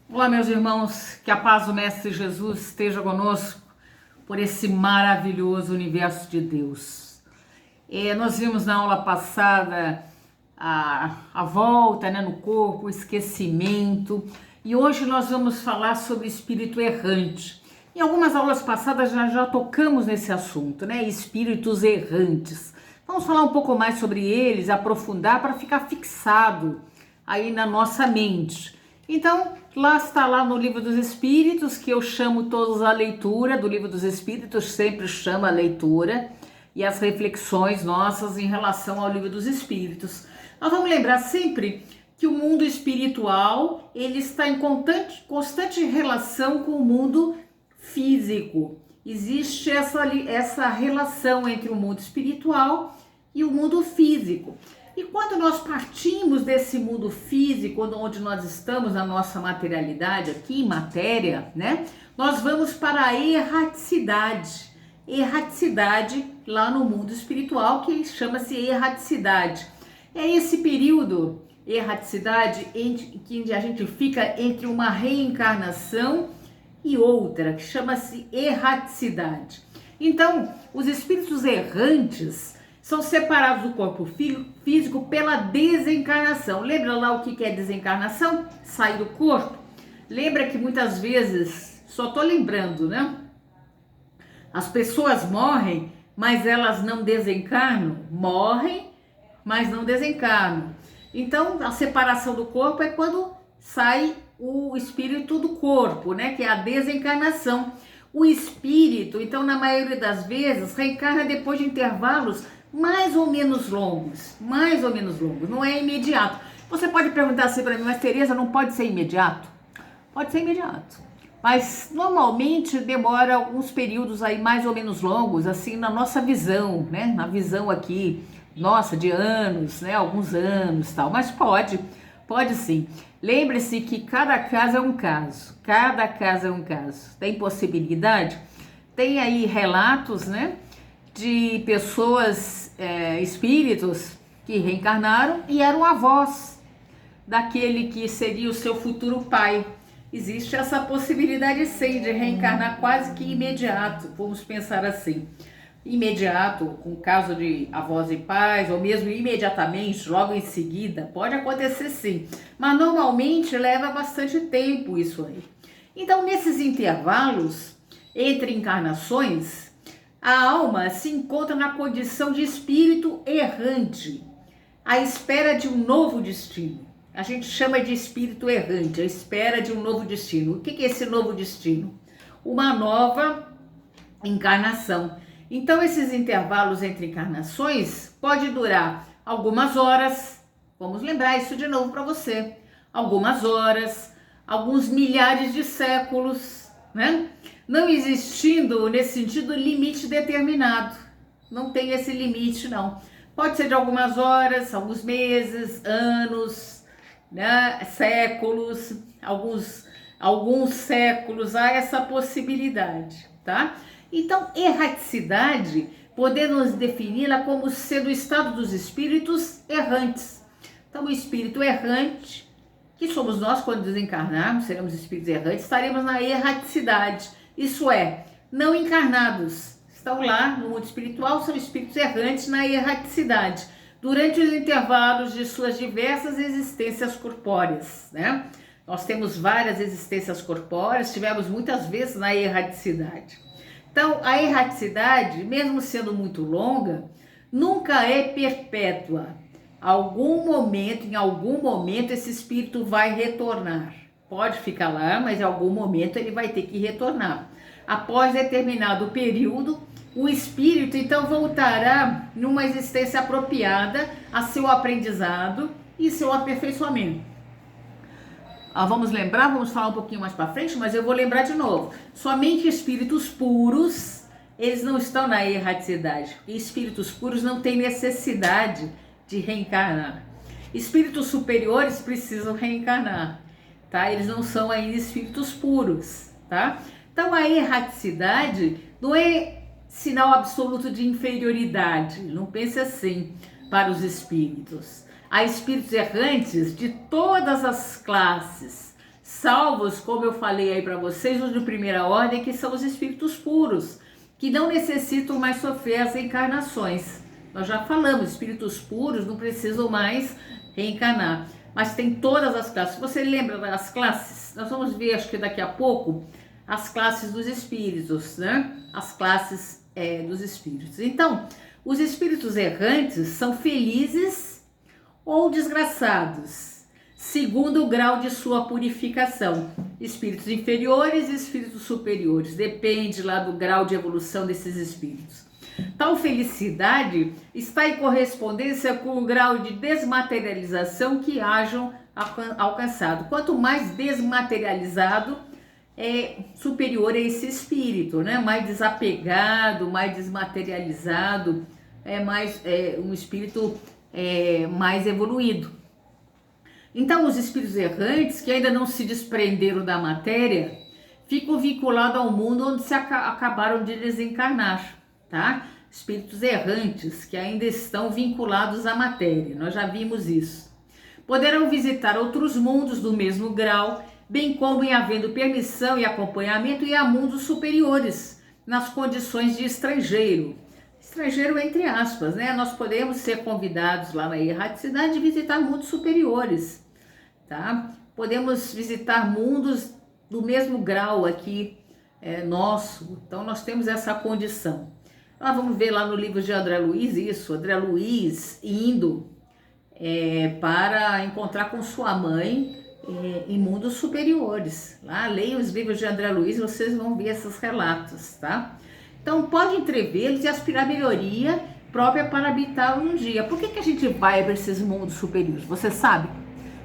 Olá, meus irmãos, que a paz do Mestre Jesus esteja conosco por esse maravilhoso universo de Deus. Nós vimos na aula passada a volta, né, no corpo, o esquecimento, e hoje nós vamos falar sobre espírito errante. Em algumas aulas passadas já tocamos nesse assunto, né, espíritos errantes. Vamos falar um pouco mais sobre eles, aprofundar para ficar fixado aí na nossa mente. Então, lá no Livro dos Espíritos, que eu chamo todos a leitura do Livro dos Espíritos, sempre chama a leitura, e as reflexões nossas em relação ao Livro dos Espíritos. Nós vamos lembrar sempre que o mundo espiritual, ele está em constante relação com o mundo físico. Existe essa relação entre o mundo espiritual e o mundo físico. E quando nós partimos desse mundo físico, onde nós estamos na nossa materialidade, aqui em matéria, né? Nós vamos para a erraticidade. Erraticidade lá no mundo espiritual, que chama-se erraticidade. É esse período, erraticidade, em que a gente fica entre uma reencarnação e outra, que chama-se erraticidade. Então, os espíritos errantes são separados do corpo físico pela desencarnação. Lembra lá o que é desencarnação? Sair do corpo. Lembra que muitas vezes, só tô lembrando, né? As pessoas morrem, mas elas não desencarnam. Morrem, mas não desencarnam. Então, a separação do corpo é quando sai o espírito do corpo, né? Que é a desencarnação. O espírito, então, na maioria das vezes, reencarna depois de intervalos mais ou menos longos, não é imediato. Você pode perguntar assim para mim, mas Tereza, não pode ser imediato? Pode ser imediato, mas normalmente demora alguns períodos aí mais ou menos longos, assim, na nossa visão, né? Na visão aqui, nossa, de anos, né? Alguns anos, tal, mas pode sim. Lembre-se que cada caso é um caso, Tem possibilidade? Tem aí relatos, né? De pessoas, espíritos que reencarnaram e eram avós daquele que seria o seu futuro pai. Existe essa possibilidade sim de reencarnar quase que imediato, vamos pensar assim. Imediato, com o caso de avós e pais, ou mesmo imediatamente, logo em seguida, pode acontecer sim, mas normalmente leva bastante tempo isso aí. Então, nesses intervalos entre encarnações, a alma se encontra na condição de espírito errante, à espera de um novo destino. A gente chama de espírito errante, à espera de um novo destino. O que é esse novo destino? Uma nova encarnação. Então, esses intervalos entre encarnações pode durar algumas horas. Vamos lembrar isso de novo para você. Algumas horas, alguns milhares de séculos, né? Não existindo, nesse sentido, limite determinado. Não tem esse limite, não. Pode ser de algumas horas, alguns meses, anos, né? Séculos, alguns séculos, há essa possibilidade, tá? Então, erraticidade, podemos defini-la como sendo o estado dos espíritos errantes. Então, o espírito errante, que somos nós quando desencarnarmos, seremos espíritos errantes, estaremos na erraticidade. Isso é, não encarnados, estão lá no mundo espiritual, são espíritos errantes na erraticidade, durante os intervalos de suas diversas existências corpóreas, né? Nós temos várias existências corpóreas, tivemos muitas vezes na erraticidade. Então, a erraticidade, mesmo sendo muito longa, nunca é perpétua. Em algum momento, esse espírito vai retornar. Pode ficar lá, mas em algum momento ele vai ter que retornar. Após determinado período, o espírito então voltará numa existência apropriada a seu aprendizado e seu aperfeiçoamento. Vamos falar um pouquinho mais para frente, mas eu vou lembrar de novo. Somente espíritos puros, eles não estão na erraticidade. E espíritos puros não têm necessidade de reencarnar. Espíritos superiores precisam reencarnar, tá? Eles não são ainda espíritos puros, tá? Então a erraticidade não é sinal absoluto de inferioridade, não pense assim para os espíritos. Há espíritos errantes de todas as classes, Salvos, como eu falei aí para vocês, os de primeira ordem, que são os espíritos puros, que não necessitam mais sofrer as reencarnações. Nós já falamos, espíritos puros não precisam mais reencarnar. Mas tem todas as classes. Você lembra das classes? Nós vamos ver, acho que daqui a pouco, as classes dos espíritos, né? As classes dos espíritos. Então, os espíritos errantes são felizes ou desgraçados, segundo o grau de sua purificação. Espíritos inferiores e espíritos superiores. Depende lá do grau de evolução desses espíritos. Tal felicidade está em correspondência com o grau de desmaterialização que hajam alcançado. Quanto mais desmaterializado, superior é esse espírito, né? Mais desapegado, mais desmaterializado, um espírito mais evoluído. Então, os espíritos errantes que ainda não se desprenderam da matéria ficam vinculados ao mundo onde se acabaram de desencarnar, tá? Espíritos errantes que ainda estão vinculados à matéria, nós já vimos isso. Poderão visitar outros mundos do mesmo grau, bem como em havendo permissão e acompanhamento, e a mundos superiores, nas condições de estrangeiro. Estrangeiro entre aspas, né? Nós podemos ser convidados lá na erraticidade de visitar mundos superiores, tá? Podemos visitar mundos do mesmo grau aqui nosso, então nós temos essa condição. Nós vamos ver lá no livro de André Luiz isso, André Luiz indo para encontrar com sua mãe em mundos superiores. Lá, leiam os livros de André Luiz, vocês vão ver esses relatos, tá? Então, pode entrevê-los e aspirar melhoria própria para habitar um dia. Por que a gente vai para esses mundos superiores? Você sabe?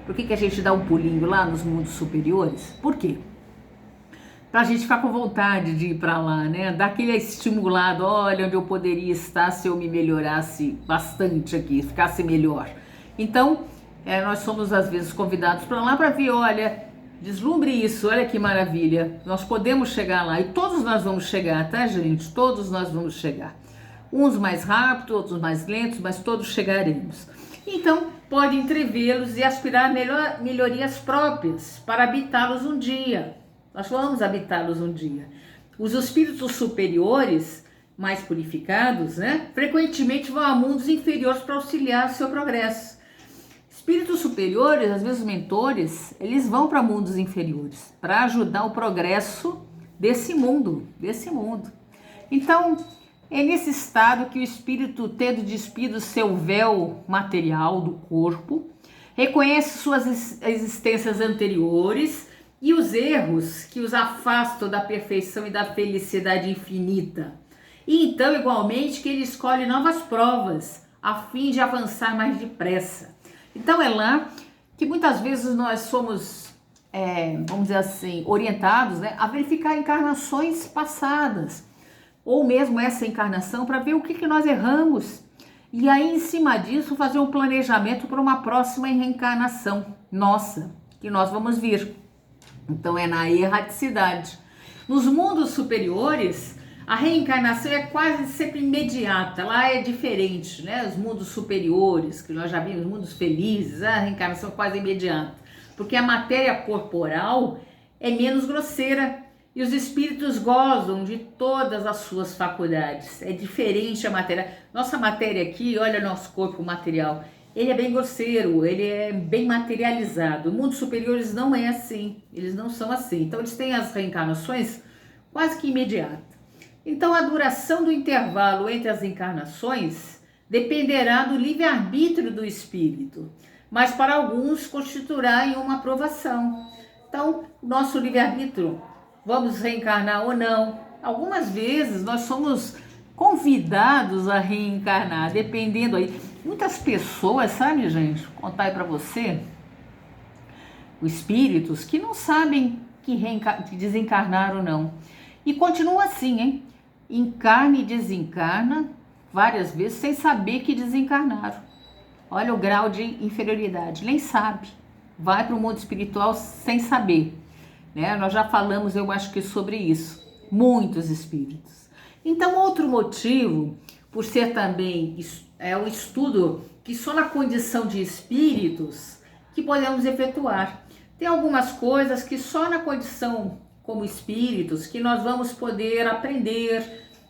Por que a gente dá um pulinho lá nos mundos superiores? Por quê? Pra gente ficar com vontade de ir para lá, né? Dar aquele estimulado, olha onde eu poderia estar se eu me melhorasse bastante aqui, ficasse melhor. Então, nós somos às vezes convidados para lá para ver, olha, deslumbre isso, olha que maravilha, nós podemos chegar lá e todos nós vamos chegar, tá, gente? Todos nós vamos chegar. Uns mais rápido, outros mais lentos, mas todos chegaremos. Então, pode entrevê-los e aspirar melhorias próprias para habitá-los um dia. Nós vamos habitá-los um dia. Os espíritos superiores, mais purificados, né, frequentemente vão a mundos inferiores para auxiliar seu progresso. Espíritos superiores, às vezes mentores, eles vão para mundos inferiores para ajudar o progresso desse mundo. Então, é nesse estado que o espírito, tendo despido seu véu material do corpo, reconhece suas existências anteriores e os erros que os afastam da perfeição e da felicidade infinita. E então, igualmente, que ele escolhe novas provas, a fim de avançar mais depressa. Então, é lá que muitas vezes nós somos, vamos dizer assim, orientados, né, a verificar encarnações passadas, ou mesmo essa encarnação, para ver o que nós erramos. E aí, em cima disso, fazer um planejamento para uma próxima reencarnação nossa, que nós vamos vir. Então é na erraticidade. Nos mundos superiores, a reencarnação é quase sempre imediata. Lá é diferente, né? Os mundos superiores, que nós já vimos, mundos felizes, a reencarnação é quase imediata. Porque a matéria corporal é menos grosseira e os espíritos gozam de todas as suas faculdades. É diferente a matéria. Nossa matéria aqui, olha nosso corpo material. Ele é bem grosseiro, ele é bem materializado. Mundos superiores não é assim, eles não são assim. Então eles têm as reencarnações quase que imediatas. Então a duração do intervalo entre as encarnações dependerá do livre-arbítrio do espírito, mas para alguns constituirá em uma aprovação. Então, o nosso livre-arbítrio, vamos reencarnar ou não? Algumas vezes nós somos convidados a reencarnar, dependendo aí. Muitas pessoas, sabe, gente, vou contar aí pra você, os espíritos que não sabem que desencarnaram não. E continua assim, hein? Encarna e desencarna várias vezes sem saber que desencarnaram. Olha o grau de inferioridade, nem sabe. Vai para o mundo espiritual sem saber, né? Nós já falamos, eu acho que sobre isso. Muitos espíritos. Então, outro motivo, por ser também um estudo que só na condição de espíritos que podemos efetuar. Tem algumas coisas que só na condição como espíritos que nós vamos poder aprender,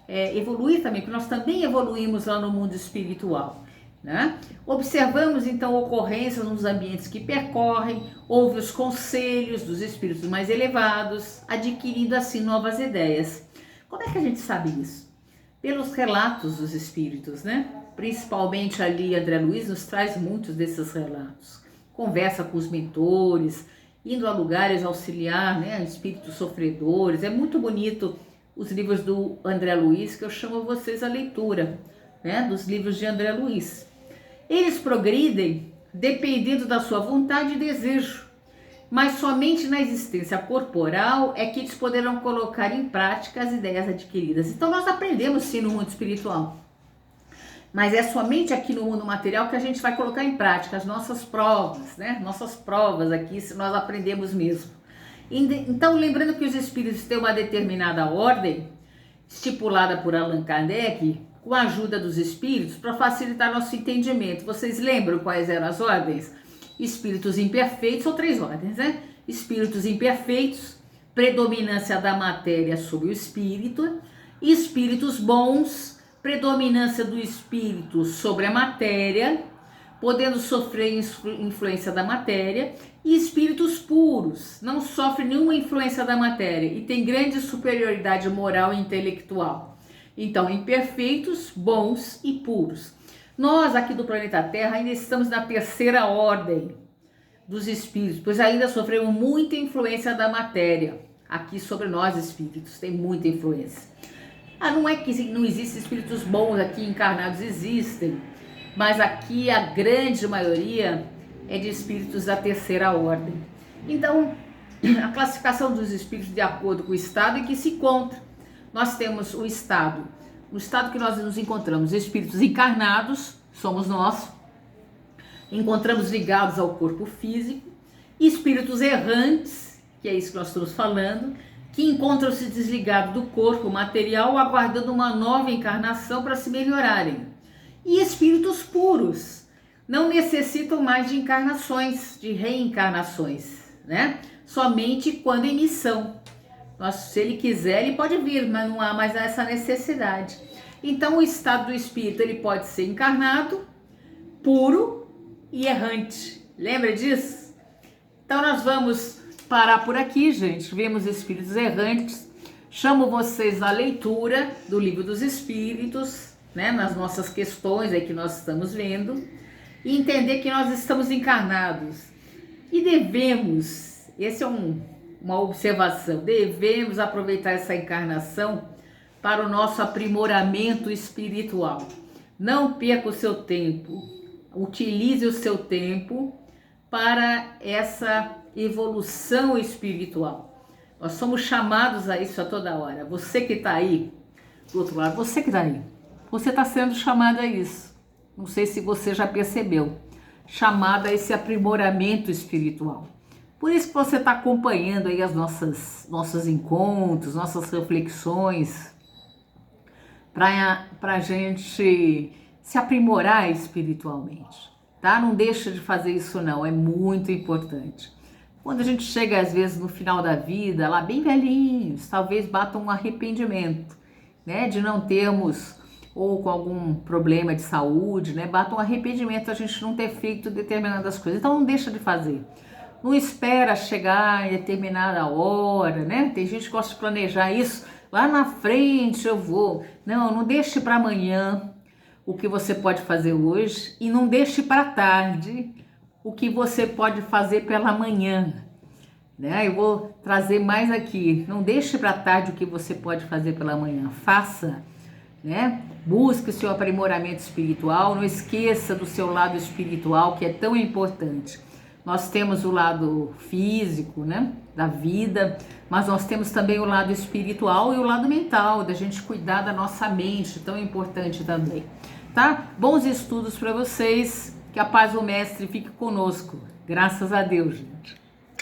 evoluir também, porque nós também evoluímos lá no mundo espiritual, né? Observamos então ocorrências nos ambientes que percorrem, ouve os conselhos dos espíritos mais elevados, adquirindo assim novas ideias. Como é que a gente sabe isso? Pelos relatos dos espíritos, né? Principalmente ali André Luiz nos traz muitos desses relatos. Conversa com os mentores, indo a lugares auxiliar, né, espíritos sofredores. É muito bonito os livros do André Luiz, que eu chamo vocês à leitura, né, dos livros de André Luiz. Eles progridem dependendo da sua vontade e desejo, mas somente na existência corporal é que eles poderão colocar em prática as ideias adquiridas. Então nós aprendemos sim no mundo espiritual, mas é somente aqui no mundo material que a gente vai colocar em prática as nossas provas, né? Nossas provas aqui, se nós aprendemos mesmo. Então, lembrando que os espíritos têm uma determinada ordem, estipulada por Allan Kardec, com a ajuda dos espíritos, para facilitar nosso entendimento. Vocês lembram quais eram as ordens? Espíritos imperfeitos, são 3 ordens, né? Espíritos imperfeitos, predominância da matéria sobre o espírito, espíritos bons, predominância do espírito sobre a matéria, podendo sofrer influência da matéria, e espíritos puros, não sofrem nenhuma influência da matéria e tem grande superioridade moral e intelectual. Então, imperfeitos, bons e puros. Nós aqui do planeta Terra ainda estamos na 3ª ordem dos espíritos, pois ainda sofremos muita influência da matéria. Aqui sobre nós espíritos tem muita influência. Não é que não existem espíritos bons aqui encarnados, existem, mas aqui a grande maioria é de espíritos da 3ª ordem. Então, a classificação dos espíritos de acordo com o estado em que se encontra. Nós temos o estado que nós nos encontramos, espíritos encarnados, somos nós, encontramos ligados ao corpo físico, espíritos errantes, que é isso que nós estamos falando, que encontram-se desligados do corpo material, aguardando uma nova encarnação para se melhorarem. E espíritos puros, não necessitam mais de encarnações, de reencarnações, né? Somente quando em missão. Se ele quiser, ele pode vir, mas não há mais essa necessidade. Então, o estado do espírito, ele pode ser encarnado, puro e errante. Lembra disso? Então, nós vamos parar por aqui, gente. Vemos espíritos errantes. Chamo vocês à leitura do Livro dos Espíritos, né, nas nossas questões aí que nós estamos vendo, e entender que nós estamos encarnados e devemos, esse é uma observação, devemos aproveitar essa encarnação para o nosso aprimoramento espiritual. Não perca o seu tempo, utilize o seu tempo para essa evolução espiritual. Nós somos chamados a isso a toda hora. Você que está aí, do outro lado, você que está aí, você está sendo chamado a isso. Não sei se você já percebeu, chamado a esse aprimoramento espiritual. Por isso que você está acompanhando aí as nossos encontros, nossas reflexões, para a gente se aprimorar espiritualmente, tá? Não deixa de fazer isso não, é muito importante. Quando a gente chega às vezes no final da vida, lá bem velhinhos, talvez bata um arrependimento, né? De não termos, ou com algum problema de saúde, né? Bata um arrependimento a gente não ter feito determinadas coisas. Então não deixa de fazer. Não espera chegar em determinada hora, né? Tem gente que gosta de planejar isso. Lá na frente eu vou. Não deixe para amanhã o que você pode fazer hoje e não deixe para tarde o que você pode fazer pela manhã, né? Eu vou trazer mais aqui. Não deixe para tarde o que você pode fazer pela manhã. Faça, né? Busque o seu aprimoramento espiritual. Não esqueça do seu lado espiritual, que é tão importante. Nós temos o lado físico, né, da vida, mas nós temos também o lado espiritual e o lado mental, da gente cuidar da nossa mente, tão importante também, tá? Bons estudos para vocês, que a paz do Mestre fique conosco, graças a Deus.